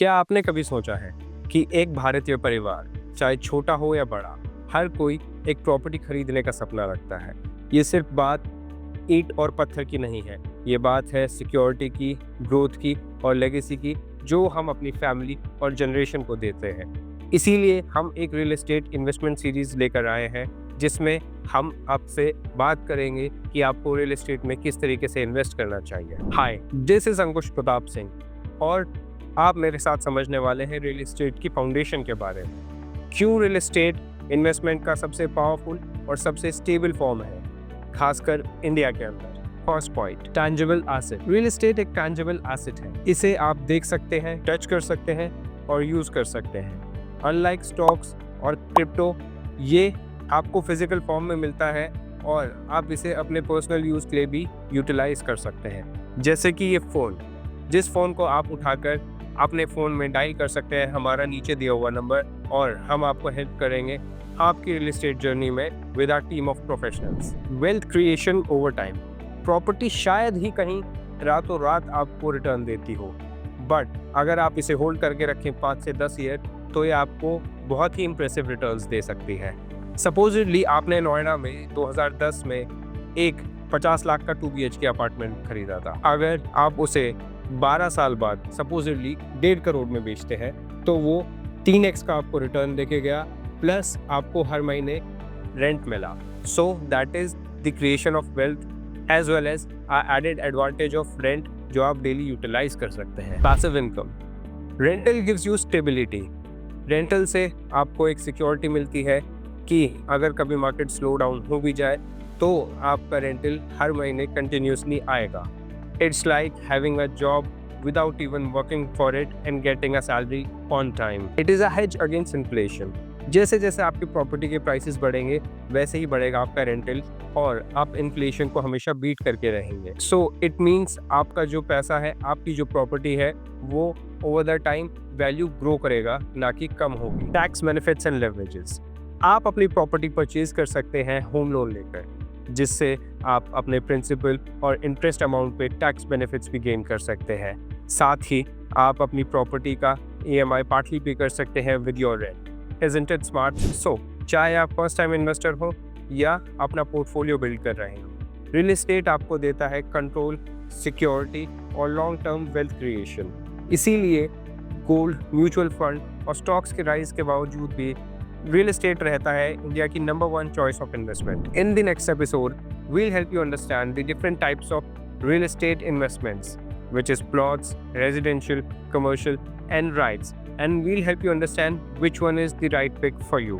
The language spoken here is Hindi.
क्या आपने कभी सोचा है कि एक भारतीय परिवार, चाहे छोटा हो या बड़ा, हर कोई एक प्रॉपर्टी खरीदने का सपना रखता है। ये सिर्फ बात ईंट और पत्थर की नहीं है, ये बात है सिक्योरिटी की, ग्रोथ की और लेगेसी की, जो हम अपनी फैमिली और जनरेशन को देते हैं। इसीलिए हम एक रियल एस्टेट इन्वेस्टमेंट सीरीज लेकर आए हैं, जिसमें हम आपसे बात करेंगे कि आपको रियल एस्टेट में किस तरीके से इन्वेस्ट करना चाहिए। हाय, दिस इज अंकुश प्रताप सिंह और आप मेरे साथ समझने वाले हैं रियल एस्टेट की फाउंडेशन के बारे में। क्यों रियल एस्टेट इन्वेस्टमेंट का सबसे पावरफुल और सबसे स्टेबल फॉर्म है, खासकर इंडिया के अंदर। First point, tangible asset. Real estate एक टैंजिबल एसेट है। इसे आप देख सकते हैं, टच कर सकते हैं और यूज कर सकते हैं। अनलाइक स्टॉक्स और क्रिप्टो, ये आपको फिजिकल फॉर्म में मिलता है और आप इसे अपने पर्सनल यूज के लिए भी यूटिलाइज कर सकते हैं। जैसे कि ये फोन, जिस फोन को आप उठाकर अपने फ़ोन में डायल कर सकते हैं हमारा नीचे दिया हुआ नंबर, और हम आपको हेल्प करेंगे आपकी रियल एस्टेट जर्नी में with our team of professionals. Wealth creation over time. Property शायद ही कहीं रातों रात आपको रिटर्न देती हो, बट अगर आप इसे होल्ड करके रखें 5 से 10 ईयर, तो ये आपको बहुत ही इंप्रेसिव रिटर्न्स दे सकती है। सपोजिटली आपने नोएडा में 2010 में एक 50 लाख का 2 BHK अपार्टमेंट खरीदा था। अगर आप उसे 12 साल बाद सपोजिटली 1.5 करोड़ में बेचते हैं, तो वो 3x का आपको रिटर्न देके गया, प्लस आपको हर महीने रेंट मिला। So that is the creation of wealth as well as added advantage of rent, जो आप डेली यूटिलाइज कर सकते हैं। Passive income. Rental gives you stability. Rental से आपको एक सिक्योरिटी मिलती है कि अगर कभी मार्केट स्लो डाउन हो भी जाए, तो आपका रेंटल हर महीने कंटिन्यूसली आएगा। It's like having a job without even working for it and getting a salary on time. It is a hedge against inflation. जैसे जैसे आपकी प्रॉपर्टी के प्राइसेस बढ़ेंगे, वैसे ही बढ़ेगा आपका रेंटल, और आप इन्फ्लेशन को हमेशा बीट करके रहेंगे। सो इट मीन्स आपका जो पैसा है, आपकी जो प्रॉपर्टी है, वो over the time value grow करेगा, ना कि कम होगी। Tax benefits and leverages. आप अपनी प्रॉपर्टी परचेज कर सकते हैं होम लोन लेकर, जिससे आप अपने प्रिंसिपल और इंटरेस्ट अमाउंट पे टैक्स बेनिफिट्स भी गेन कर सकते हैं। साथ ही आप अपनी प्रॉपर्टी का EMI पार्टली पे कर सकते हैं with your rent. Isn't it smart? So चाहे आप फर्स्ट टाइम इन्वेस्टर हो या अपना पोर्टफोलियो बिल्ड कर रहे हो, रियल एस्टेट आपको देता है कंट्रोल, सिक्योरिटी और लॉन्ग टर्म वेल्थ क्रिएशन। इसीलिए गोल्ड, म्यूचुअल फंड और स्टॉक्स के राइज के बावजूद भी रियल एस्टेट रहता है इंडिया की number 1 choice of investment. In the next episode we'll help you understand the different types of real estate investments, which is plots, residential, commercial and REITs, and we'll help you understand which one is the right pick for you.